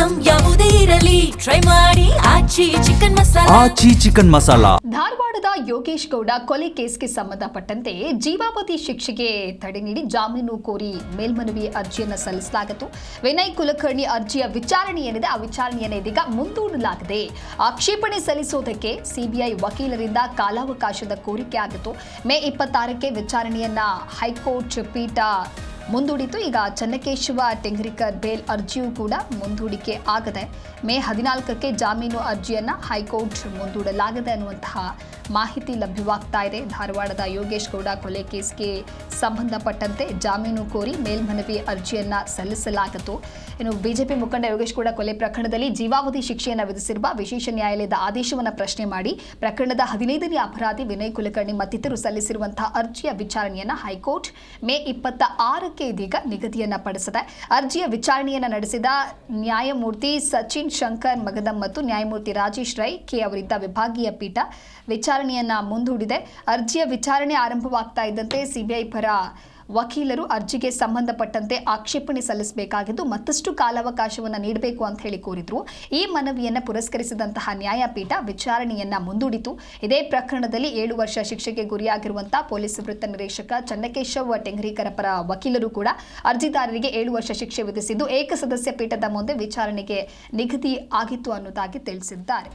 Item ಯಾವುದೇ ಇರಲಿ try ಮಾಡಿ ಆಚಿ ಚಿಕನ್ ಮಸಾಲಾ. ಧಾರವಾಡದ ಯೋಗೇಶ್ ಗೌಡ ಕೊಲೆ ಕೇಸ್ಗೆ ಸಂಬಂಧಪಟ್ಟಂತೆ ಜೀವಾವಧಿ ಶಿಕ್ಷೆಗೆ ತಡೆ ನೀಡಿ ಜಾಮೀನು ಕೋರಿ ಮೇಲ್ಮನವಿ ಅರ್ಜಿಯನ್ನು ಸಲ್ಲಿಸಲಾಗಿತ್ತು. ವಿನಯ್ ಕುಲಕರ್ಣಿ ಅರ್ಜಿಯ ವಿಚಾರಣೆ ಏನಿದೆ ಆ ವಿಚಾರಣೆಯನ್ನು ಇದೀಗ ಮುಂದೂಡಲಾಗಿದೆ. ಆಕ್ಷೇಪಣೆ ಸಲ್ಲಿಸುವುದಕ್ಕೆ ಸಿಬಿಐ ವಕೀಲರಿಂದ ಕಾಲಾವಕಾಶದ ಕೋರಿಕೆ ಆಗಿತ್ತು. ಮೇ 26ಕ್ಕೆ ವಿಚಾರಣೆಯನ್ನ ಹೈಕೋರ್ಟ್ ಪೀಠ ಮುಂದೂಡಿತು. ಈಗ ಚನ್ನಕೇಶವ ಟೆಂಗರಿಕರ್ ಬೇಲ್ ಅರ್ಜಿಯೂ ಕೂಡ ಮುಂದೂಡಿಕೆ ಆಗದೆ ಮೇ 14ಕ್ಕೆ ಜಾಮೀನು ಅರ್ಜಿಯನ್ನು ಹೈಕೋರ್ಟ್ ಮುಂದೂಡಲಾಗಿದೆ ಅನ್ನುವಂತಹ ಮಾಹಿತಿ ಲಭ್ಯವಾಗ್ತಾ ಇದೆ. ಧಾರವಾಡದ ಯೋಗೇಶ್ ಗೌಡ ಕೊಲೆ ಕೇಸ್ಗೆ ಸಂಬಂಧಪಟ್ಟಂತೆ ಜಾಮೀನು ಕೋರಿ ಮೇಲ್ಮನವಿ ಅರ್ಜಿಯನ್ನು ಸಲ್ಲಿಸಲಾಗಿತ್ತು. ಇನ್ನು ಬಿಜೆಪಿ ಮುಖಂಡ ಯೋಗೇಶ್ ಗೌಡ ಕೊಲೆ ಪ್ರಕರಣದಲ್ಲಿ ಜೀವಾವಧಿ ಶಿಕ್ಷೆಯನ್ನು ವಿಧಿಸಿರುವ ವಿಶೇಷ ನ್ಯಾಯಾಲಯದ ಆದೇಶವನ್ನು ಪ್ರಶ್ನೆ ಮಾಡಿ ಪ್ರಕರಣದ 15ನೇ ಅಪರಾಧಿ ವಿನಯ್ ಕುಲಕರ್ಣಿ ಮತ್ತಿತರರು ಸಲ್ಲಿಸಿರುವಂತಹ ಅರ್ಜಿಯ ವಿಚಾರಣೆಯನ್ನು ಹೈಕೋರ್ಟ್ ಮೇ 26ಕ್ಕೆ ಇದೀಗ ನಿಗದಿಯನ್ನ ಪಡಿಸಿದೆ. ಅರ್ಜಿಯ ವಿಚಾರಣೆಯನ್ನು ನಡೆಸಿದ ನ್ಯಾಯಮೂರ್ತಿ ಸಚಿನ್ ಶಂಕರ್ ಮಗದಂ ಮತ್ತು ನ್ಯಾಯಮೂರ್ತಿ ರಾಜೇಶ್ ರೈ ಕೆ ಅವರಿದ್ದ ವಿಭಾಗೀಯ ಪೀಠ ವಿಚಾರಣೆಯನ್ನ ಮುಂದೂಡಿದೆ. ಅರ್ಜಿಯ ವಿಚಾರಣೆ ಆರಂಭವಾಗ್ತಾ ಇದ್ದಂತೆ ಸಿಬಿಐ ಪರ ವಕೀಲರು ಅರ್ಜಿಗೆ ಸಂಬಂಧಪಟ್ಟಂತೆ ಆಕ್ಷೇಪಣೆ ಸಲ್ಲಿಸಬೇಕಾಗಿದ್ದು ಮತ್ತಷ್ಟು ಕಾಲಾವಕಾಶವನ್ನು ನೀಡಬೇಕು ಅಂತ ಹೇಳಿ ಕೋರಿದ್ರು. ಈ ಮನವಿಯನ್ನು ಪುರಸ್ಕರಿಸಿದಂತಹ ನ್ಯಾಯಪೀಠ ವಿಚಾರಣೆಯನ್ನ ಮುಂದೂಡಿತು. ಇದೇ ಪ್ರಕರಣದಲ್ಲಿ 7 ವರ್ಷ ಶಿಕ್ಷೆಗೆ ಗುರಿಯಾಗಿರುವಂತಹ ಪೊಲೀಸ್ ವೃತ್ತ ನಿರೀಕ್ಷಕ ಚನ್ನಕೇಶವ ಟೆಂಗರಿಕರ ಪರ ವಕೀಲರು ಕೂಡ ಅರ್ಜಿದಾರರಿಗೆ 7 ವರ್ಷ ಶಿಕ್ಷೆ ವಿಧಿಸಿದ್ದು ಏಕಸದಸ್ಯ ಪೀಠದ ಮುಂದೆ ವಿಚಾರಣೆಗೆ ನಿಗದಿ ಆಗಿತ್ತು ಅನ್ನೋದಾಗಿ ತಿಳಿಸಿದ್ದಾರೆ.